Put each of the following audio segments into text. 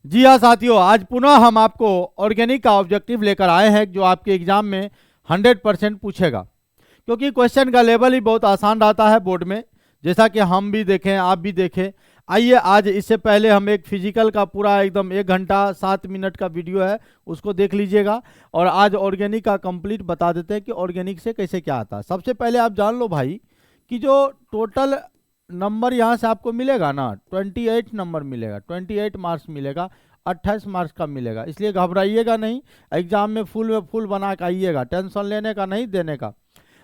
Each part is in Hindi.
जी हाँ साथियों, आज पुनः हम आपको ऑर्गेनिक का ऑब्जेक्टिव लेकर आए हैं जो आपके एग्जाम में 100% पूछेगा, क्योंकि क्वेश्चन का लेवल ही बहुत आसान रहता है बोर्ड में, जैसा कि हम भी देखें आप भी देखें। आइए आज इससे पहले हम एक फिजिकल का पूरा एकदम 1 घंटा 7 मिनट का वीडियो है, उसको देख लीजिएगा। और आज ऑर्गेनिक का कंप्लीट बता देते हैं कि ऑर्गेनिक से कैसे क्या आता है। सबसे पहले आप जान लो भाई कि जो टोटल नंबर यहाँ से आपको मिलेगा ना, 28 नंबर मिलेगा, 28 मार्क्स मिलेगा, 28 मार्क्स का मिलेगा। इसलिए घबराइएगा नहीं, एग्जाम में फुल बना के आइएगा, टेंशन लेने का नहीं, देने का।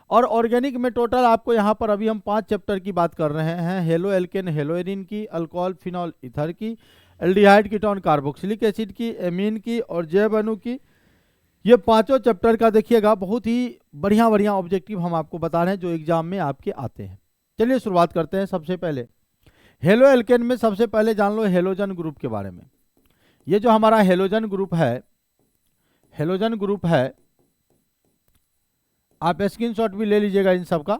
और ऑर्गेनिक में टोटल आपको यहाँ पर अभी हम 5 चैप्टर की बात कर रहे हैं। हेलो एल्केन हेलोएरिन की, अल्कोहल फिनॉल ईथर की, एल्डिहाइड कीटोन कार्बोक्सिलिक एसिड की, एमीन की और जैव अणु की। ये पांचों चैप्टर का देखिएगा, बहुत ही बढ़िया बढ़िया ऑब्जेक्टिव हम आपको बता रहे हैं जो एग्जाम में आपके आते हैं। चलिए शुरुआत करते हैं। सबसे पहले हेलो एल्केन में सबसे पहले जान लो हेलोजन ग्रुप के बारे में। ये जो हमारा हेलोजन ग्रुप है, आप स्क्रीनशॉट भी ले लीजिएगा इन सब का।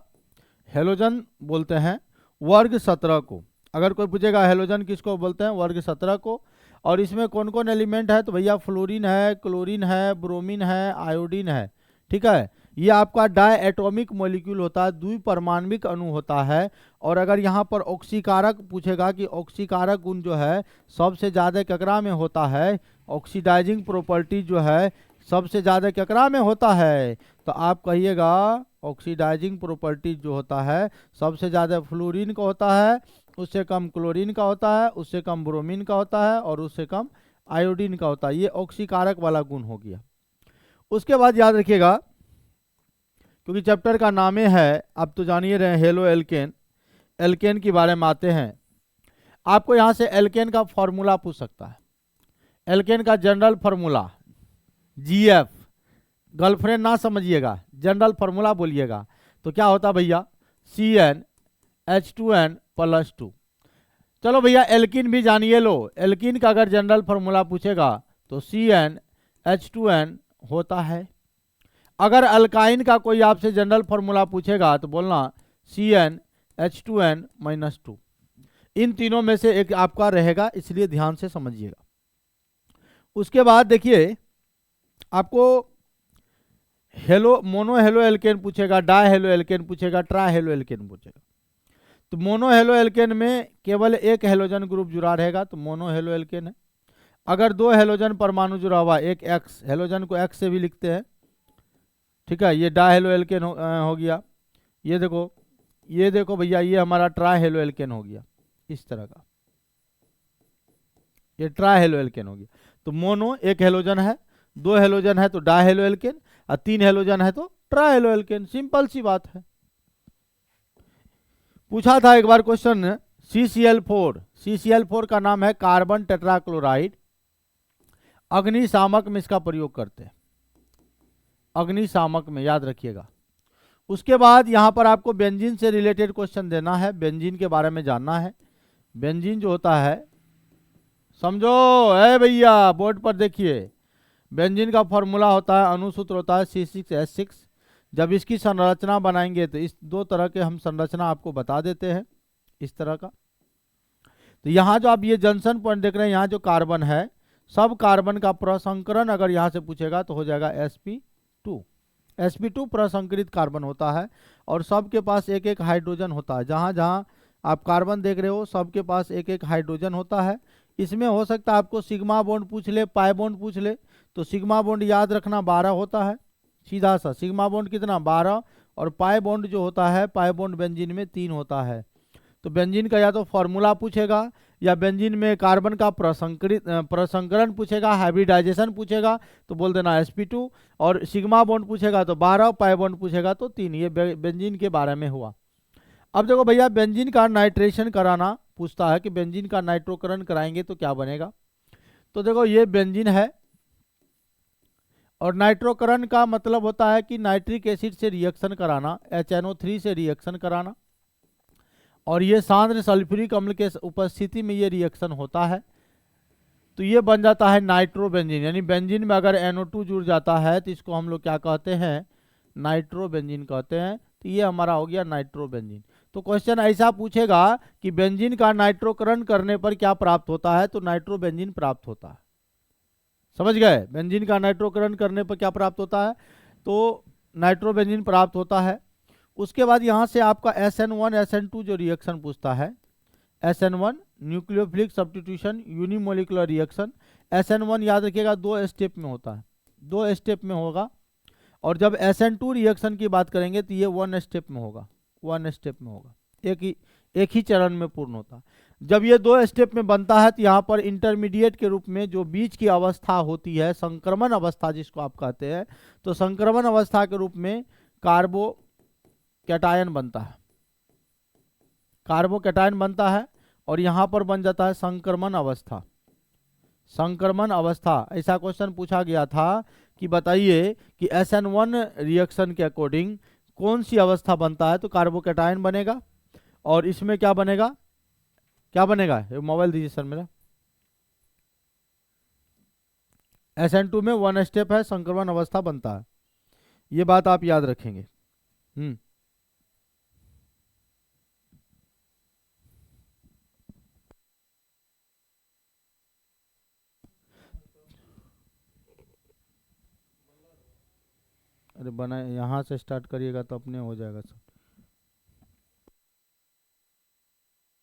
हेलोजन बोलते हैं वर्ग 17 को। अगर कोई पूछेगा हेलोजन किसको बोलते हैं, वर्ग 17 को। और इसमें कौन कौन एलिमेंट है, तो भैया फ्लोरीन है, क्लोरीन है, ब्रोमीन है, आयोडीन है। ठीक है, ये आपका डाई एटॉमिक मॉलिक्यूल होता है, द्विपरमाणविक अणु होता है। और अगर यहाँ पर ऑक्सीकारक पूछेगा कि ऑक्सीकारक गुण जो है सबसे ज़्यादा केकरा में होता है, ऑक्सीडाइजिंग प्रॉपर्टी जो है सबसे ज़्यादा केकरा में होता है, तो आप कहिएगा ऑक्सीडाइजिंग प्रॉपर्टी जो होता है सबसे ज़्यादा फ्लोरीन का होता है, उससे कम क्लोरीन का होता है, उससे कम ब्रोमीन का होता है और उससे कम आयोडीन का होता है। ये ऑक्सीकारक वाला गुण हो गया। उसके बाद याद रखिएगा, क्योंकि चैप्टर का नाम है, आप तो जानिए रहे हेलो एल्केन, एल्केन के बारे में आते हैं। आपको यहाँ से एल्केन का फॉर्मूला पूछ सकता है। एल्केन का जनरल फार्मूला GF, गर्लफ्रेंड ना समझिएगा, जनरल फार्मूला बोलिएगा। तो क्या होता भैया, CnH2n+2। चलो भैया एल्किन भी जानिए लो, एल्किन का अगर जनरल फार्मूला पूछेगा तो CnH2n होता है। अगर अल्काइन का कोई आपसे जनरल फार्मूला पूछेगा तो बोलना CnH2n-2। इन तीनों में से एक आपका रहेगा, इसलिए ध्यान से समझिएगा। उसके बाद देखिए, आपको मोनो हेलो एल्केन पूछेगा, डाई हेलो एल्केन पूछेगा, ट्राई हेलो एल्केन पूछेगा। तो मोनो हेलो एल्केन में केवल एक हेलोजन ग्रुप जुड़ा रहेगा, तो मोनो हेलो एल्केन है। अगर 2 हेलोजन परमाणु जुड़ा हुआ, एक एक्स, हेलोजन को एक्स से भी लिखते हैं, ठीक है, ये डाई हेलो एल्केन हो गया। ये देखो भैया, ये हमारा ट्राई हेलो एल्केन हो गया, इस तरह का, ये ट्राई हेलो एल्केन हो गया। तो मोनो एक हेलोजन है, 2 हेलोजन है तो डाई हेलो एल्केन, और 3 हेलोजन है तो ट्राई हेलो एल्केन। सिंपल सी बात है। पूछा था एक बार क्वेश्चन, CCl4 का नाम है कार्बन टेट्राक्लोराइड। अग्निशामक में इसका प्रयोग करते हैं, अग्निशामक में, याद रखिएगा। उसके बाद यहां पर आपको बेंजीन से रिलेटेड क्वेश्चन देना है, बेंजीन के बारे में जानना है। बेंजीन जो होता है, समझो है भैया, बोर्ड पर देखिए, बेंजीन का फॉर्मूला होता है, अनुसूत्र होता है C6H6। जब इसकी संरचना बनाएंगे तो इस 2 तरह के हम संरचना आपको बता देते हैं, इस तरह का। तो यहाँ जो आप ये जंक्शन पॉइंट देख रहे हैं, यहाँ जो कार्बन है, सब कार्बन का प्रसंकरण अगर यहाँ से पूछेगा तो हो जाएगा sp2। sp2 प्रसंकरित कार्बन होता है, और सबके पास एक एक हाइड्रोजन होता है। जहाँ जहाँ आप कार्बन देख रहे हो सबके पास एक एक हाइड्रोजन होता है। इसमें हो सकता है आपको सिग्मा बॉन्ड पूछ ले, पाई बॉन्ड पूछ ले, तो सिग्मा बॉन्ड याद रखना 12 होता है, सीधा सा सिग्मा बॉन्ड कितना 12, और पाई बॉन्ड जो होता है, पाई बॉन्ड बेंजीन में 3 होता है। तो बेंजीन का या तो फॉर्मूला पूछेगा, या बेंजीन में कार्बन का प्रसंकरण पूछेगा, हाइब्रिडाइजेशन पूछेगा तो बोल देना sp2, और सिग्मा बॉन्ड पूछेगा तो 12, पाई बॉन्ड पूछेगा तो 3। ये बेंजीन के बारे में हुआ। अब देखो भैया, बेंजीन का नाइट्रेशन कराना पूछता है कि बेंजीन का नाइट्रोकरण कराएंगे तो क्या बनेगा। तो देखो ये बेंजीन है, और नाइट्रोकरण का मतलब होता है कि नाइट्रिक एसिड से रिएक्शन कराना, HNO3 से रिएक्शन कराना, और ये सांद्र सल्फ्यूरिक अम्ल के उपस्थिति में ये रिएक्शन होता है, तो ये बन जाता है नाइट्रोबेंजीन। यानी बेंजीन में अगर NO2 जुड़ जाता है तो इसको हम लोग क्या कहते हैं, नाइट्रोबेंजीन कहते हैं। तो ये हमारा हो गया नाइट्रोबेंजीन। तो क्वेश्चन ऐसा पूछेगा कि बेंजीन का नाइट्रोकरण करने पर क्या प्राप्त होता है, तो नाइट्रोबेंजीन प्राप्त होता है। समझ गए, बेंजीन का नाइट्रोकरण करने पर क्या प्राप्त होता है, तो नाइट्रोबेंजीन प्राप्त होता है। उसके बाद यहाँ से आपका SN1 SN2 जो रिएक्शन पूछता है, SN1 nucleophilic substitution unimolecular reaction, SN1 याद रखिएगा 2 स्टेप में होता है, 2 स्टेप में होगा। और जब SN2 रिएक्शन की बात करेंगे तो ये 1 स्टेप में होगा, 1 स्टेप में होगा, एक ही चरण में पूर्ण होता है। जब ये 2 स्टेप में बनता है तो यहाँ पर इंटरमीडिएट के रूप में जो बीच की अवस्था होती है, संक्रमण अवस्था जिसको आप कहते हैं, तो संक्रमण अवस्था के रूप में कार्बोकैटायन बनता है, कार्बोकैटायन बनता है। और यहाँ पर बन जाता है संक्रमण अवस्था, संक्रमण अवस्था। ऐसा क्वेश्चन पूछा गया था कि बताइए कि SN1 रिएक्शन के अकॉर्डिंग कौन सी अवस्था बनता है, तो कार्बोकैटायन बनेगा। और इसमें क्या बनेगा, क्या बनेगा, ये मोबाइल दीजिए सर मेरा। SN2 में 1 स्टेप है, संक्रमण अवस्था बनता है, ये बात आप याद रखेंगे। अरे बना, यहाँ से स्टार्ट करिएगा तो अपने हो जाएगा सब।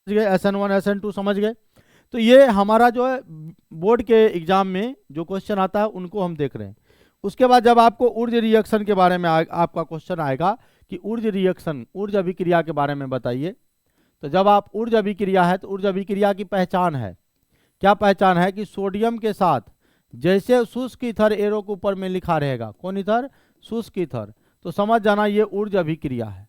समझ गए, SN1 SN2 समझ गए। तो ये हमारा जो है बोर्ड के एग्जाम में जो क्वेश्चन आता है उनको हम देख रहे हैं। उसके बाद जब आपको ऊर्जा रिएक्शन के बारे में आपका क्वेश्चन आएगा कि ऊर्जा रिएक्शन, ऊर्जा अभिक्रिया के बारे में बताइए, तो जब आप ऊर्जा अभिक्रिया है तो ऊर्जा अभिक्रिया की पहचान है, क्या पहचान है कि सोडियम के साथ जैसे शुष्क ईथर एरो के ऊपर में लिखा रहेगा, कौन ईथर, शुष्क ईथर, तो समझ जाना ये ऊर्जा अभिक्रिया है।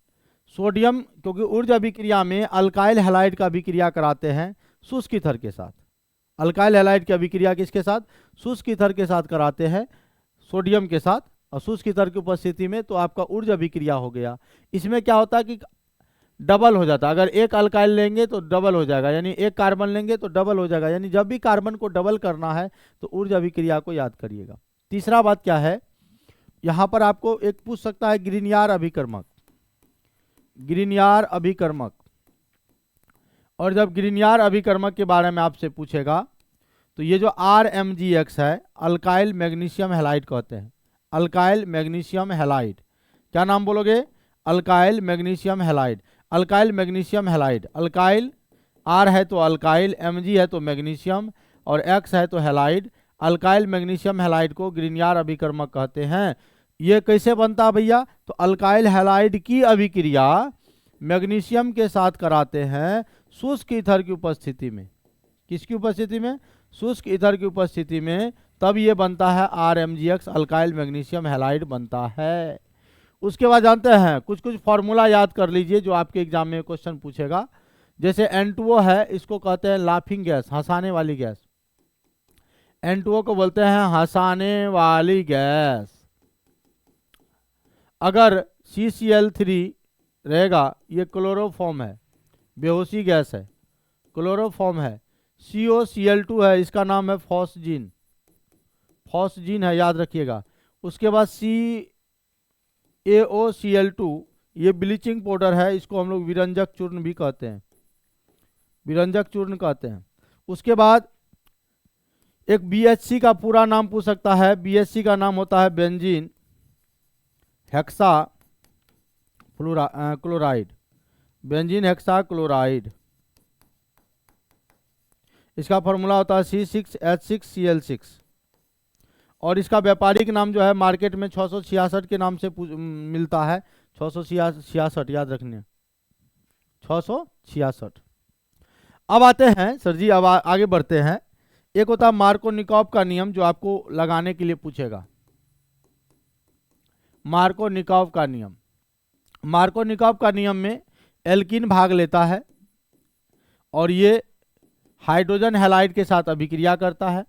सोडियम, क्योंकि ऊर्जा अभिक्रिया में अल्काइल हैलाइड का अभिक्रिया कराते हैं शुष्क ईथर के साथ, अल्काइल हैलाइड की अभिक्रिया किसके साथ, शुष्क ईथर के साथ कराते हैं, सोडियम के साथ, और शुष्क ईथर की उपस्थिति में, तो आपका ऊर्जा अभिक्रिया हो गया। इसमें क्या होता है कि डबल हो जाता है, अगर एक अल्काइल लेंगे तो डबल हो जाएगा, यानी एक कार्बन लेंगे तो डबल हो जाएगा, यानी जब भी कार्बन को डबल करना है तो ऊर्जा अभिक्रिया को याद करिएगा। तीसरा बात क्या है, यहां पर आपको एक पूछ सकता है ग्रीनियर अभिकर्मक, ग्रीनियर अभिकर्मक। और जब ग्रीनियर अभिकर्मक के बारे में आपसे पूछेगा तो ये जो RMgX है, अल्काइल मैग्नीशियम हैलाइड कहते हैं, अल्काइल मैग्नीशियम हैलाइड, क्या नाम बोलोगे, alkyl magnesium halide, alkyl magnesium halide, alkyl R है तो अल्काइल, Mg है तो मैग्नीशियम, और X है तो हैलाइड, अल्काइल मैग्नीशियम हैलाइड को ग्रीनियर अभिकर्मक कहते हैं। ये कैसे बनता है भैया, तो अल्काइल हैलाइड की अभिक्रिया मैग्नीशियम के साथ कराते हैं शुष्क ईथर की उपस्थिति में, किसकी उपस्थिति में, शुष्क ईथर की उपस्थिति में, तब ये बनता है RMgX, अल्काइल मैग्नीशियम हैलाइड बनता है। उसके बाद जानते हैं कुछ कुछ फॉर्मूला याद कर लीजिए जो आपके एग्जाम में क्वेश्चन पूछेगा। जैसे N2O है, इसको कहते हैं लाफिंग गैस, हंसाने वाली गैस, N2O को बोलते हैं हंसाने वाली गैस। अगर CCl3 रहेगा, ये क्लोरोफॉर्म है, बेहोशी गैस है, क्लोरोफॉर्म है। COCl2 है, इसका नाम है फॉस्जीन, फॉस्जीन है, याद रखिएगा। उसके बाद CaOCl2, ये ब्लीचिंग पाउडर है, इसको हम लोग विरंजक चूर्ण भी कहते हैं, विरंजक चूर्ण कहते हैं। उसके बाद एक BHC का पूरा नाम पूछ सकता है, BHC का नाम होता है benzene hexa chloride, benzene hexa chloride, इसका फॉर्मूला होता है C6H6Cl6। और इसका व्यापारिक नाम जो है मार्केट में 666 के नाम से मिलता है, 666 याद रखने, 666। अब आते हैं सर जी, अब आगे बढ़ते हैं। एक होता है मार्कोनिकॉव का नियम जो आपको लगाने के लिए पूछेगा, मार्कोनिकॉव का नियम। मार्कोनिकॉव का नियम में एल्कीन भाग लेता है और ये हाइड्रोजन हैलाइड के साथ अभिक्रिया करता है।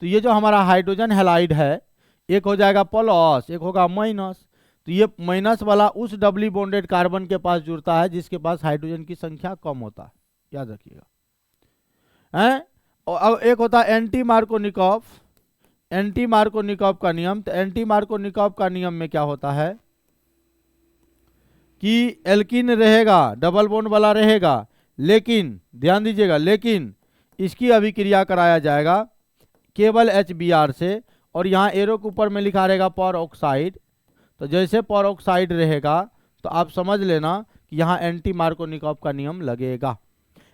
तो ये जो हमारा हाइड्रोजन हैलाइड है, एक हो जाएगा प्लस, एक होगा माइनस, तो ये माइनस वाला उस डबली बॉन्डेड कार्बन के पास जुड़ता है जिसके पास हाइड्रोजन की संख्या कम होता है, याद रखिएगा हैं। और अब एक होता है एंटी मार्कोनिकॉव, एंटी मार्कोनिकॉव का नियम। तो एंटी मार्कोनिकॉव का नियम में क्या होता है, कि एल्कीन रहेगा, डबल बॉन्ड वाला रहेगा, लेकिन ध्यान दीजिएगा, लेकिन इसकी अभिक्रिया कराया जाएगा केवल HBr से, और यहाँ एरो के ऊपर में लिखा रहेगा पर ऑक्साइड। तो जैसे पर ऑक्साइड रहेगा तो आप समझ लेना कि यहाँ एंटी मार्कोनिकॉव का नियम लगेगा।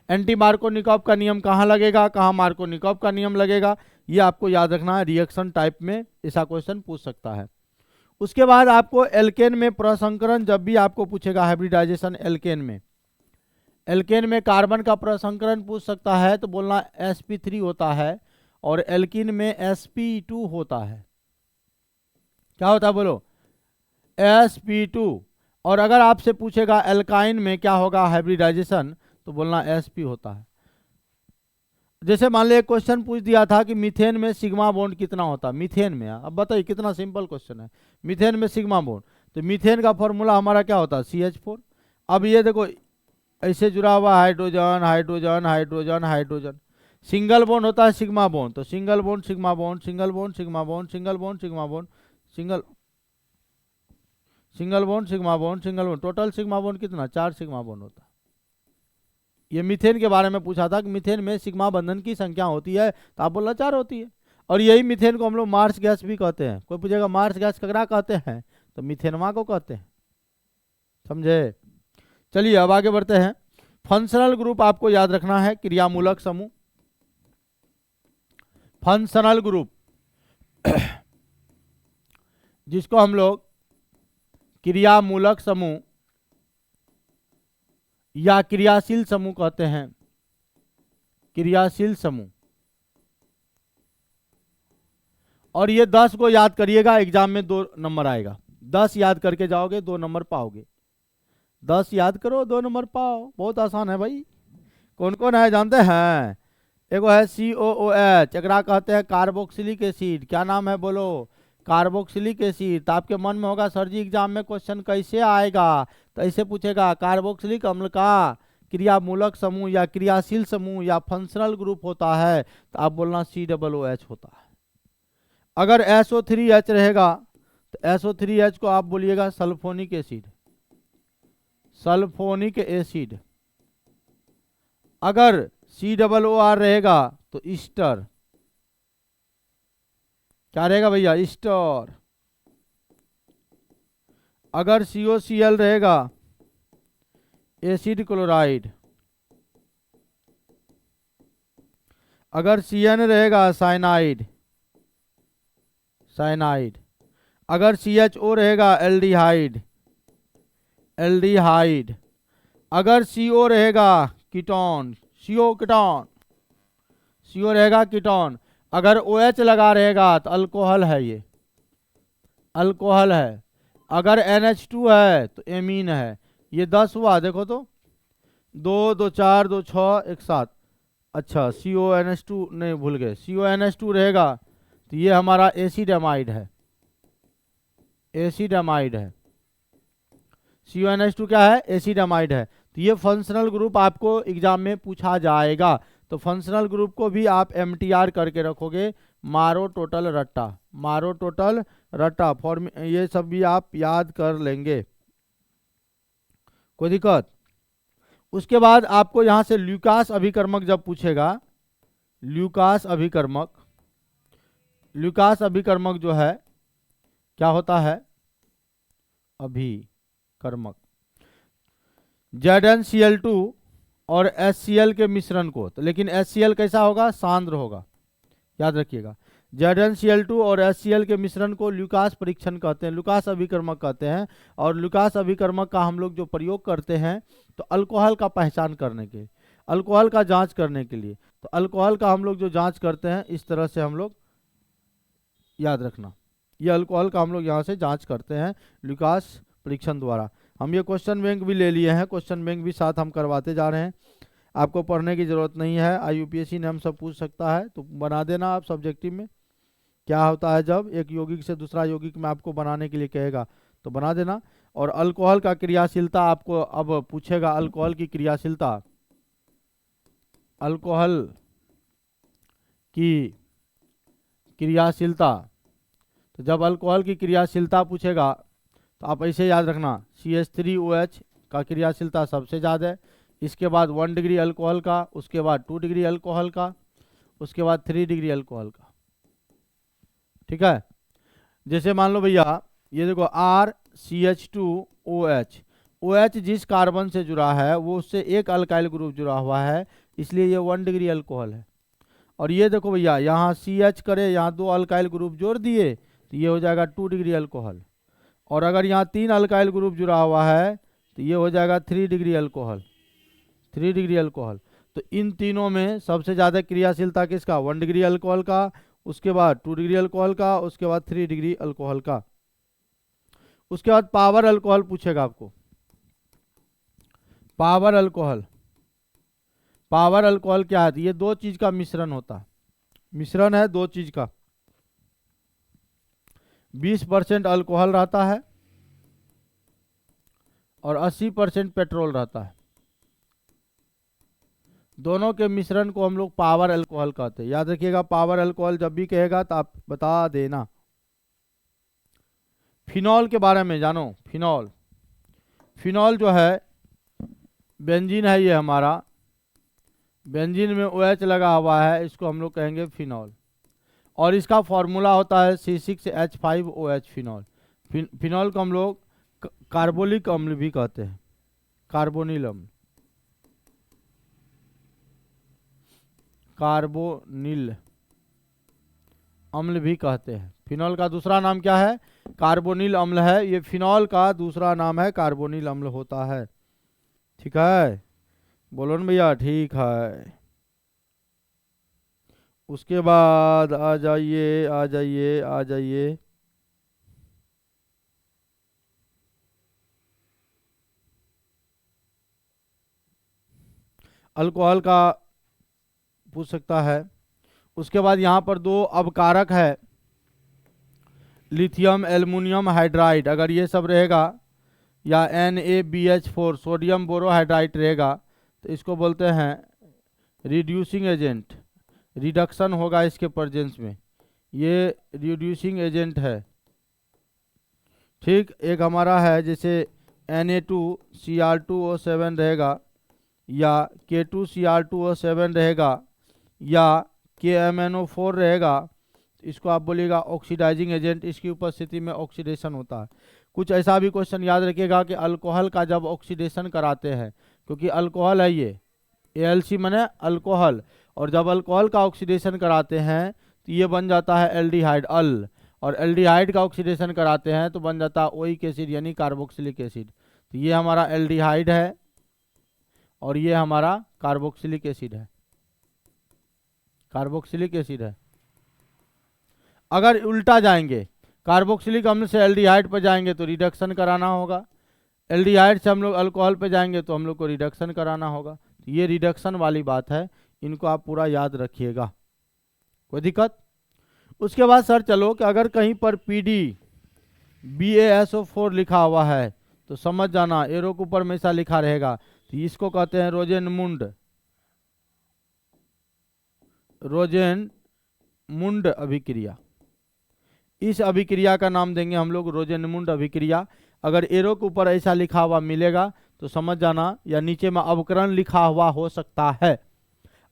एंटी मार्कोनिकॉव का नियम कहाँ लगेगा, कहाँ मार्कोनिकॉव का नियम लगेगा, ये आपको याद रखना है। रिएक्शन टाइप में ऐसा क्वेश्चन पूछ सकता है। उसके बाद आपको एल्केन में प्रसंकरण जब भी आपको पूछेगा, हाइब्रिडाइजेशन एल्केन में कार्बन का प्रसंकरण पूछ सकता है तो बोलना sp3 होता है, और एल्कीन में sp2 होता है। क्या होता है बोलो, sp2। और अगर आपसे पूछेगा एल्काइन में क्या होगा हाइब्रिडाइजेशन, तो बोलना sp होता है। जैसे मान लो एक क्वेश्चन पूछ दिया था कि मीथेन में सिग्मा बॉन्ड कितना होता है, मीथेन में। अब बताइए कितना सिंपल क्वेश्चन है, मीथेन में सिग्मा बॉन्ड। तो मीथेन का फॉर्मूला हमारा क्या होता है, CH4। अब ये देखो ऐसे जुड़ा हुआ hydrogen hydrogen hydrogen hydrogen, single bond होता है सिग्मा बॉन्ड। तो single bond sigma bond, single bond sigma bond, single bond sigma bond, single bond sigma bond, single bond, total sigma bond कितना, 4 सिग्मा बॉन्ड होता है। ये मीथेन के बारे में पूछा था कि मीथेन में सिग्मा बंधन की संख्या होती है, तो आप बोलना 4 होती है। और यही मीथेन को हम लोग मार्स गैस भी कहते हैं। कोई पूछेगा मार्स गैस ककरा कहते हैं, तो मीथेनमा को कहते हैं, समझे। चलिए अब आगे बढ़ते हैं। फंक्शनल ग्रुप आपको याद रखना है, क्रियामूलक समूह। फंक्शनल ग्रुप जिसको हम लोग क्रियामूलक समूह या क्रियाशील समूह कहते हैं, क्रियाशील समूह। और ये 10 को याद करिएगा, एग्जाम में 2 नंबर आएगा। 10 याद करके जाओगे 2 नंबर पाओगे। 10 याद करो 2 नंबर पाओ, बहुत आसान है भाई। कौन कौन है जानते हैं, एगो है COOH, एकरा कहते हैं कार्बोक्सिलिक एसिड। क्या नाम है बोलो, कार्बोक्सिलिक एसिड। तो आपके मन में होगा सर जी एग्जाम में क्वेश्चन कैसे आएगा, तो ऐसे पूछेगा कार्बोक्सिलिक अम्ल का क्रियामूलक समूह या क्रियाशील समूह या फंक्शनल ग्रुप होता है, तो आप बोलना COOH होता है। अगर SO3H रहेगा तो SO3H को आप बोलिएगा सल्फोनिक एसिड, सल्फोनिक एसिड। अगर COOR रहेगा तो ईस्टर, क्या रहेगा भैया, ईस्टर। अगर COCl रहेगा एसिड क्लोराइड। अगर CN रहेगा साइनाइड, साइनाइड। अगर CHO रहेगा एल्डिहाइड, एल्डिहाइड। अगर CO रहेगा कीटोन, CO कीटोन, CO रहेगा कीटोन। अगर OH लगा रहेगा तो अल्कोहल है, ये अल्कोहल है। अगर NH2 है तो एमीन है। ये 10 हुआ, देखो तो 2 2 4 2 6 1 7। अच्छा CONH2 नहीं, भूल गए, CONH2 रहेगा तो ये हमारा एसिड एमाइड है, एसिड एमाइड है। CONH2 क्या है, एसिड एमाइड है। तो ये फंक्शनल ग्रुप आपको एग्जाम में पूछा जाएगा। तो फंक्शनल ग्रुप को भी आप MTR करके रखोगे, मारो टोटल रट्टा, मारो टोटल रट्टा फॉर्म, ये सब भी आप याद कर लेंगे, कोई दिक्कत। उसके बाद आपको यहां से ल्यूकास अभिकर्मक जब पूछेगा, ल्यूकास अभिकर्मक, ल्यूकास अभिकर्मक जो है क्या होता है, अभिकर्मक ZnCl2 और HCl के मिश्रण को। तो लेकिन HCl कैसा होगा, सांद्र होगा, याद रखिएगा। ZnCl2 और HCl के मिश्रण को ल्यूकास परीक्षण कहते हैं, ल्यूकास अभिकर्मक कहते हैं। और ल्यूकास अभिकर्मक का हम लोग जो प्रयोग करते हैं तो अल्कोहल का पहचान करने के, अल्कोहल का जांच करने के लिए। तो अल्कोहल का हम लोग जो जांच करते हैं इस तरह से हम लोग याद रखना, ये अल्कोहल का हम लोग यहाँ से जांच करते हैं ल्यूकास परीक्षण द्वारा। हम ये क्वेश्चन बैंक भी ले लिए हैं, क्वेश्चन बैंक भी साथ हम करवाते जा रहे हैं, आपको पढ़ने की ज़रूरत नहीं है। IUPAC ने हम सब पूछ सकता है, तो बना देना आप सब्जेक्टिव में। क्या होता है जब एक यौगिक से दूसरा यौगिक में आपको बनाने के लिए कहेगा तो बना देना। और अल्कोहल का क्रियाशीलता आपको अब पूछेगा, अल्कोहल की क्रियाशीलता, अल्कोहल की क्रियाशीलता। तो जब अल्कोहल की क्रियाशीलता पूछेगा तो आप ऐसे याद रखना, CH3OH का क्रियाशीलता सबसे ज़्यादा है, इसके बाद 1 डिग्री अल्कोहल का, उसके बाद 2 डिग्री अल्कोहल का, उसके बाद 3 डिग्री अल्कोहल का। ठीक है। जैसे मान लो भैया ये देखो RCH2OH, OH जिस कार्बन से जुड़ा है वो उससे एक अल्काइल ग्रुप जुड़ा हुआ है, इसलिए ये 1 डिग्री अल्कोहल है। और ये देखो भैया यहाँ CH करे, यहाँ 2 अल्काइल ग्रुप जोड़ दिए तो ये हो जाएगा 2 डिग्री अल्कोहल। और अगर यहाँ 3 अल्काइल ग्रुप जुड़ा हुआ है तो ये हो जाएगा 3 डिग्री अल्कोहल, 3 डिग्री अल्कोहल। तो इन तीनों में सबसे ज़्यादा क्रियाशीलता किसका? 1 डिग्री अल्कोहल का, उसके बाद 2 डिग्री अल्कोहल का, उसके बाद 3 डिग्री अल्कोहल का। उसके बाद पावर अल्कोहल पूछेगा आपको। पावर अल्कोहल, पावर अल्कोहल क्या है? ये दो चीज का मिश्रण होता है, मिश्रण है दो चीज का। 20% अल्कोहल रहता है और 80% पेट्रोल रहता है। दोनों के मिश्रण को हम लोग पावर अल्कोहल कहते हैं। याद रखिएगा, पावर अल्कोहल जब भी कहेगा तो आप बता देना। फिनॉल के बारे में जानो। फिनॉल, फिनॉल जो है बेंजीन है, ये हमारा बेंजीन में OH लगा हुआ है, इसको हम लोग कहेंगे फिनॉल। और इसका फॉर्मूला होता है C6H5OH फिनॉल। फिनॉल को हम लोग कार्बोलिक अम्ल भी कहते हैं, कार्बोनिल अम्ल, कार्बोनिल अम्ल भी कहते हैं। फिनॉल का दूसरा नाम क्या है? कार्बोनिल अम्ल है। ये फिनॉल का दूसरा नाम है, कार्बोनिल अम्ल होता है। ठीक है, बोलो ना भैया, ठीक है। उसके बाद आ जाइए, आ जाइए, आ जाइए। अल्कोहल का पूछ सकता है। उसके बाद यहाँ पर दो अवकारक है, लिथियम एल्युमिनियम हाइड्राइड। अगर ये सब रहेगा या NaBH4 सोडियम बोरोहाइड्राइड रहेगा तो इसको बोलते हैं रिड्यूसिंग एजेंट। रिडक्शन होगा इसके प्रेजेंस में, ये रिड्यूसिंग एजेंट है। ठीक, एक हमारा है जैसे Na2Cr2O7 रहेगा, या K2Cr2O7 रहेगा, या KMnO4 रहेगा, इसको आप बोलिएगा ऑक्सीडाइजिंग एजेंट। इसकी उपस्थिति में ऑक्सीडेशन होता है। कुछ ऐसा भी क्वेश्चन याद रखिएगा कि अल्कोहल का जब ऑक्सीडेशन कराते हैं, क्योंकि अल्कोहल है ये, ALC माने अल्कोहल, और जब अल्कोहल का ऑक्सीडेशन कराते हैं तो ये बन जाता है एल्डिहाइड अल, और एल्डिहाइड का ऑक्सीडेशन कराते हैं तो बन जाता है ओइक एसिड यानी कार्बोक्सिलिक एसिड। तो ये हमारा एल्डिहाइड है और ये हमारा कार्बोक्सिलिक एसिड है, कार्बोक्सिलिक एसिड है। अगर उल्टा जाएंगे, कार्बोक्सिलिक अम्ल से एल्डिहाइड पर जाएंगे तो रिडक्शन कराना होगा, एल्डिहाइड से हम लोग अल्कोहल पे जाएंगे तो हम लोग को रिडक्शन कराना होगा। तो ये रिडक्शन वाली बात है, इनको आप पूरा याद रखिएगा, कोई दिक्कत? उसके बाद सर चलो कि अगर कहीं पर PDBaSO4 लिखा हुआ है तो समझ जाना, एरो के ऊपर हमेशा लिखा रहेगा, तो इसको कहते हैं रोजेनमुंड, रोजेनमुंड अभिक्रिया। इस अभिक्रिया का नाम देंगे हम लोग रोजेनमुंड अभिक्रिया। अगर एरो के ऊपर ऐसा लिखा हुआ मिलेगा तो समझ जाना, या नीचे में अवकरण लिखा हुआ हो सकता है।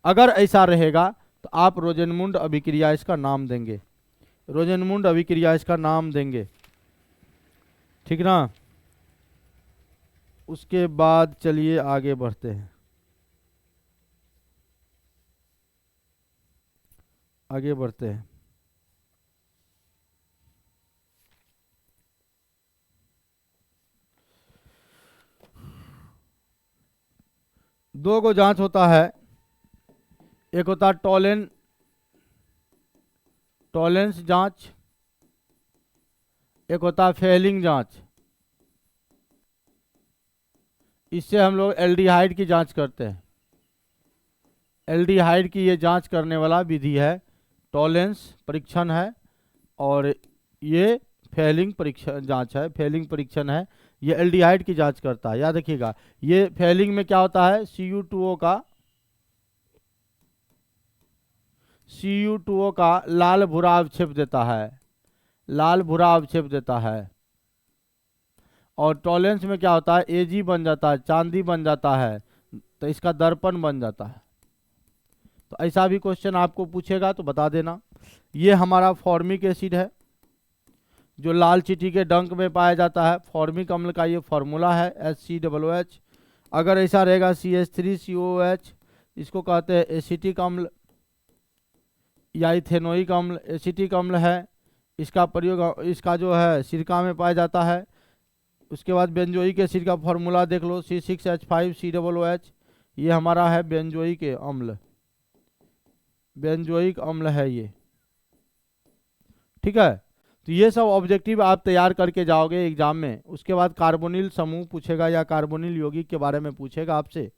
अगर ऐसा रहेगा तो आप रोजेनमुंड अभिक्रिया इसका नाम देंगे, रोजेनमुंड अभिक्रिया इसका नाम देंगे। ठीक ना? उसके बाद चलिए आगे बढ़ते हैं, आगे बढ़ते हैं। दो को जांच होता है, एक होता है टॉलेंस जांच, एक होता है फेलिंग जांच। इससे हम लोग एल्डिहाइड की जांच करते हैं। एल्डिहाइड की ये जांच करने वाला विधि है, टॉलेंस परीक्षण है, और ये फेलिंग परीक्षण जांच है, फेलिंग परीक्षण है। ये एल्डिहाइड की जांच करता है, याद रखिएगा। ये फेलिंग में क्या होता है, Cu2O का लाल भूरा अवक्षेप देता है, लाल भूरा अवक्षेप देता है। और टॉलेंस में क्या होता है, एजी बन जाता है, चांदी बन जाता है, तो इसका दर्पण बन जाता है। तो ऐसा भी क्वेश्चन आपको पूछेगा तो बता देना। ये हमारा फॉर्मिक एसिड है जो लाल चींटी के डंक में पाया जाता है। फॉर्मिक अम्ल का ये फॉर्मूला है HCOOH। अगर ऐसा रहेगा CH3COOH, इसको कहते हैं एसिटिक अम्ल या इथेनोइक अम्ल। एसिटिक अम्ल है, इसका प्रयोग इसका जो है सिरका में पाया जाता है। उसके बाद बेंजोइक एसिड का फॉर्मूला देख लो, C6H5COOH। ये हमारा है बेंजोइक अम्ल, बेंजोइक अम्ल है ये, ठीक है। तो ये सब ऑब्जेक्टिव आप तैयार करके जाओगे एग्जाम में। उसके बाद कार्बोनिल समूह पूछेगा या कार्बोनिल यौगिक के बारे में पूछेगा आपसे।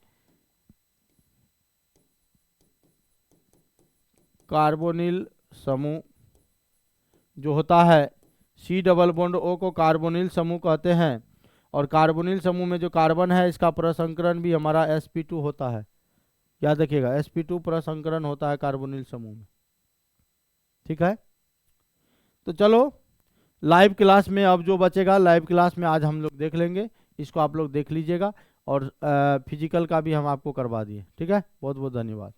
कार्बोनिल समूह जो होता है, C डबल बॉन्ड O को कार्बोनिल समूह कहते हैं। और कार्बोनिल समूह में जो कार्बन है इसका प्रसंकरण भी हमारा sp2 होता है। याद रखिएगा, sp2 प्रसंकरण होता है कार्बोनिल समूह में, ठीक है। तो चलो लाइव क्लास में अब जो बचेगा, लाइव क्लास में आज हम लोग देख लेंगे, इसको आप लोग देख लीजिएगा। और फिजिकल का भी हम आपको करवा दिए, ठीक है। बहुत बहुत धन्यवाद।